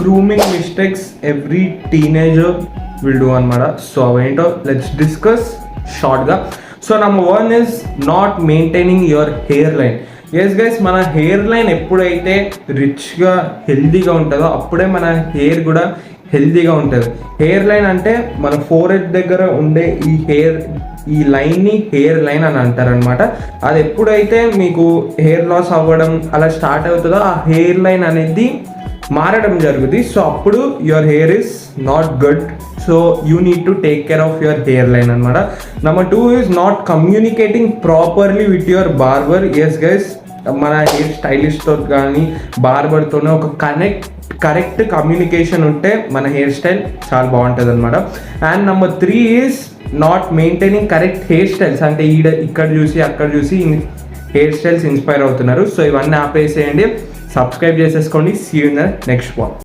Grooming mistakes every teenager will do అనమాట. So అవేంటో let's discuss షార్ట్గా. So number 1 is not maintaining your hairline. Yes guys, మన hairline ఎప్పుడైతే రిచ్గా హెల్దీగా ఉంటుందో అప్పుడే మన హెయిర్ కూడా హెల్దీగా ఉంటుంది. హెయిర్ లైన్ అంటే మన ఫోర్హెడ్ దగ్గర ఉండే ఈ లైన్ని హెయిర్ లైన్ అని అంటారనమాట. అది ఎప్పుడైతే మీకు హెయిర్ లాస్ అవ్వడం అలా స్టార్ట్ అవుతుందో ఆ హెయిర్ లైన్ అనేది మారడం జరుగుతుంది. సో అప్పుడు your hair is not good. So you need to take care of your hairline అనమాట. Number 2 is not communicating properly with your barber. Yes guys, మన హెయిర్ స్టైలిస్ట్తో కానీ బార్బర్తోనే ఒక కరెక్ట్ కమ్యూనికేషన్ ఉంటే మన హెయిర్ స్టైల్ చాలా బాగుంటుంది అనమాట. And number 3 is not maintaining correct hair styles. అంటే ఇక్కడ చూసి అక్కడ చూసి హెయిర్ స్టైల్స్ ఇన్స్పైర్ అవుతున్నారు. సో ఇవన్నీ ఆపేసేయండి, సబ్స్క్రైబ్ చేసేసుకోండి. See you in the next one.